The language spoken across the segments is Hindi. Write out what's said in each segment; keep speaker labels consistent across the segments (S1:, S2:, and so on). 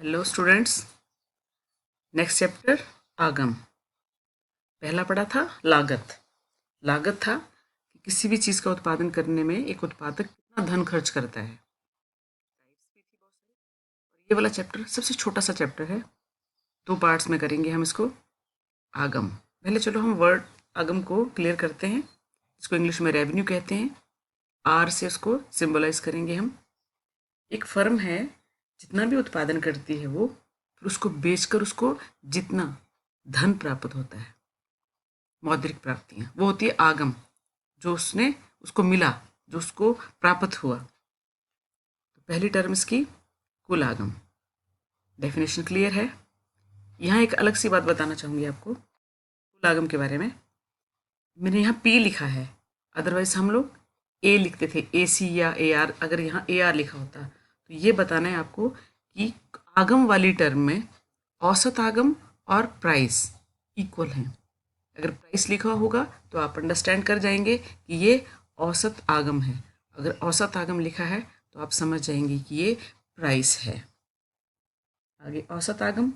S1: Hello students. नेक्स्ट चैप्टर आगम। पहला पढ़ा था लागत। लागत था कि किसी भी चीज़ का उत्पादन करने में एक उत्पादक कितना धन खर्च करता है। ये वाला चैप्टर सबसे छोटा सा चैप्टर है, 2 पार्ट्स में करेंगे हम इसको। आगम, पहले चलो हम वर्ड आगम को क्लियर करते हैं। इसको इंग्लिश में रेवेन्यू कहते हैं। आर से उसको सिंबलाइज करेंगे हम। एक फर्म है, जितना भी उत्पादन करती है वो, फिर उसको बेचकर उसको जितना धन प्राप्त होता है, मौद्रिक प्राप्तियां, वो होती है आगम। जो उसने उसको मिला, जो उसको प्राप्त हुआ। तो पहली टर्म इसकी कुल आगम। डेफिनेशन क्लियर है। यहाँ एक अलग सी बात बताना चाहूंगी आपको कुल आगम के बारे में। मैंने यहाँ पी लिखा है, अदरवाइज हम लोग ए लिखते थे, ए सी या ए आर। अगर यहाँ ए आर लिखा होता तो ये बताना है आपको कि आगम वाली टर्म में औसत आगम और प्राइस इक्वल हैं। अगर प्राइस लिखा होगा तो आप अंडरस्टैंड कर जाएंगे कि ये औसत आगम है। अगर औसत आगम लिखा है तो आप समझ जाएंगे कि ये प्राइस है। आगे औसत आगम,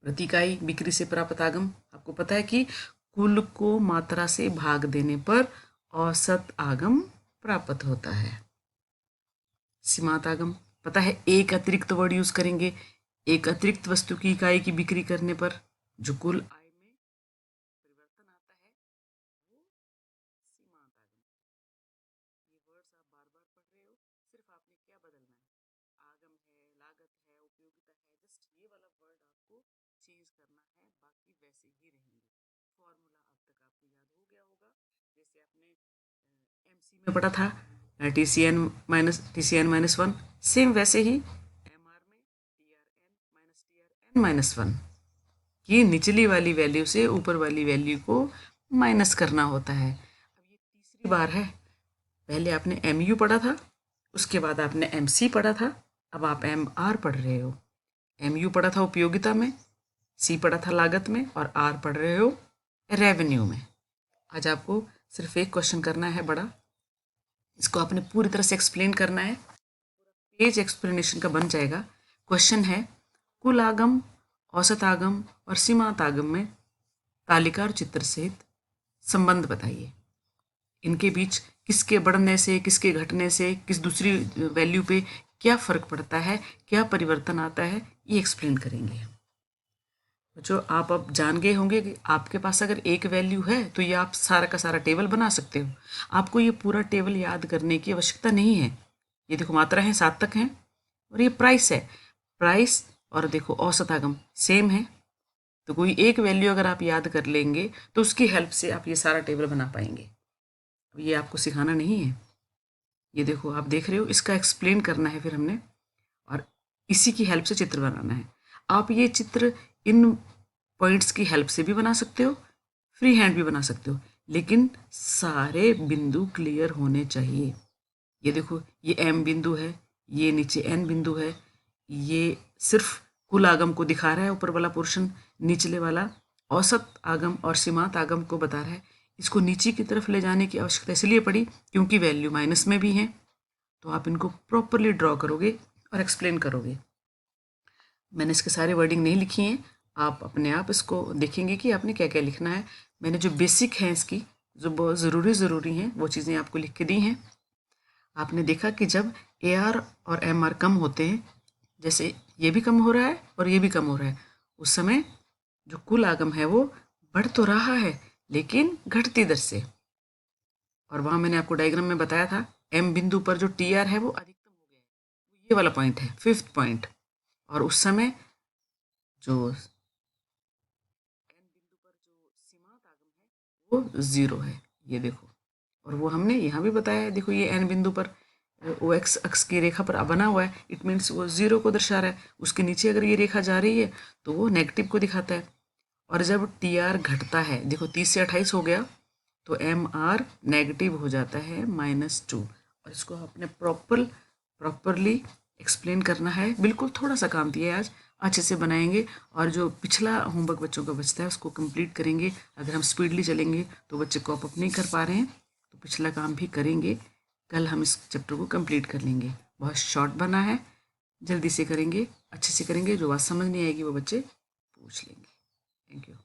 S1: प्रति इकाई बिक्री से प्राप्त आगम। आपको पता है कि कुल को मात्रा से भाग देने पर औसत आगम प्राप्त होता है। सीमांत आगम, पता है एक अतिरिक्त वर्ड यूज करेंगे। एक अतिरिक्त वस्तु की इकाई की बिक्री करने पर जो कुल आय में परिवर्तन आता है वो सीमांत आगम। ये वर्ड्स आप बार बार पढ़ रहे हो, सिर्फ आपने क्या बदलना है, आगम है, लागत है, उपयोगिता है, जस्ट ये वाला वर्ड आपको चेंज करना है, बाकी वैसे ही रहेंगे। फॉर्मूला अब तक आपको याद हो गया होगा। जैसे आपने एमसी में पढ़ा था, T C N minus 1, same वैसे ही एम आर में टी आर एन माइनस 1 की निचली वाली वैल्यू से ऊपर वाली वैल्यू को माइनस करना होता है। अब ये तीसरी बार है। पहले आपने एम यू पढ़ा था, उसके बाद आपने एम सी पढ़ा था, अब आप एम आर पढ़ रहे हो। एम यू पढ़ा था उपयोगिता में, सी पढ़ा था लागत में, और आर पढ़ रहे हो रेवेन्यू में। आज आपको सिर्फ एक क्वेश्चन करना है बड़ा, इसको आपने पूरी तरह से एक्सप्लेन करना है। पेज एक्सप्लेनेशन का बन जाएगा। क्वेश्चन है, कुल आगम, औसत आगम और सीमांत आगम में तालिका और चित्र सहित संबंध बताइए। इनके बीच किसके बढ़ने से, किसके घटने से, किस दूसरी वैल्यू पे क्या फर्क पड़ता है, क्या परिवर्तन आता है, ये एक्सप्लेन करेंगे। जो आप अब जान गए होंगे कि आपके पास अगर एक वैल्यू है तो ये आप सारा का सारा टेबल बना सकते हो। आपको ये पूरा टेबल याद करने की आवश्यकता नहीं है। ये देखो मात्रा है, 7 तक हैं, और ये प्राइस है। प्राइस और देखो औसत आगम सेम है, तो कोई एक वैल्यू अगर आप याद कर लेंगे तो उसकी हेल्प से आप ये सारा टेबल बना पाएंगे। अब ये आपको सिखाना नहीं है। ये देखो आप देख रहे हो, इसका एक्सप्लेन करना है फिर हमने, और इसी की हेल्प से चित्र बनाना है। आप ये चित्र इन पॉइंट्स की हेल्प से भी बना सकते हो, फ्री हैंड भी बना सकते हो, लेकिन सारे बिंदु क्लियर होने चाहिए। ये देखो, ये एम बिंदु है, ये नीचे एन बिंदु है। ये सिर्फ कुल आगम को दिखा रहा है ऊपर वाला पोर्शन, निचले वाला औसत आगम और सीमांत आगम को बता रहा है। इसको नीचे की तरफ ले जाने की आवश्यकता इसलिए पड़ी क्योंकि वैल्यू माइनस में भी है। तो आप इनको प्रॉपरली ड्रॉ करोगे और एक्सप्लेन करोगे। मैंने इसके सारे वर्डिंग नहीं लिखी हैं, आप अपने आप इसको देखेंगे कि आपने क्या क्या लिखना है। मैंने जो बेसिक हैं इसकी, जो बहुत ज़रूरी हैं, वो चीज़ें आपको लिख के दी हैं। आपने देखा कि जब ए आर और एम आर कम होते हैं, जैसे ये भी कम हो रहा है और ये भी कम हो रहा है, उस समय जो कुल आगम है वो बढ़ तो रहा है लेकिन घटती दर से। और वहाँ मैंने आपको डायग्राम में बताया था, एम बिंदु पर जो टी आर है वो अधिकतम हो गया है, ये वाला पॉइंट है, 5th पॉइंट। और उस समय जो एन बिंदु पर जो सीमांत आगम है वो 0 है, ये देखो। और वो हमने यहाँ भी बताया है, देखो ये एन बिंदु पर वो एक्स अक्ष की रेखा पर बना हुआ है, इट मीन्स वो 0 को दर्शा रहा है। उसके नीचे अगर ये रेखा जा रही है तो वो नेगेटिव को दिखाता है। और जब टी आर घटता है, देखो 30 से 28 हो गया, तो एम आर नेगेटिव हो जाता है -2। और इसको आपने प्रॉपरली एक्सप्लेन करना है। बिल्कुल थोड़ा सा काम दिया है आज, अच्छे से बनाएंगे, और जो पिछला होमवर्क बच्चों का बचता है उसको कंप्लीट करेंगे। अगर हम स्पीडली चलेंगे तो बच्चे कॉप अप नहीं कर पा रहे हैं, तो पिछला काम भी करेंगे। कल हम इस चैप्टर को कंप्लीट कर लेंगे। बहुत शॉर्ट बना है, जल्दी से करेंगे, अच्छे से करेंगे। जो बात समझ नहीं आएगी वो बच्चे पूछ लेंगे। Thank you.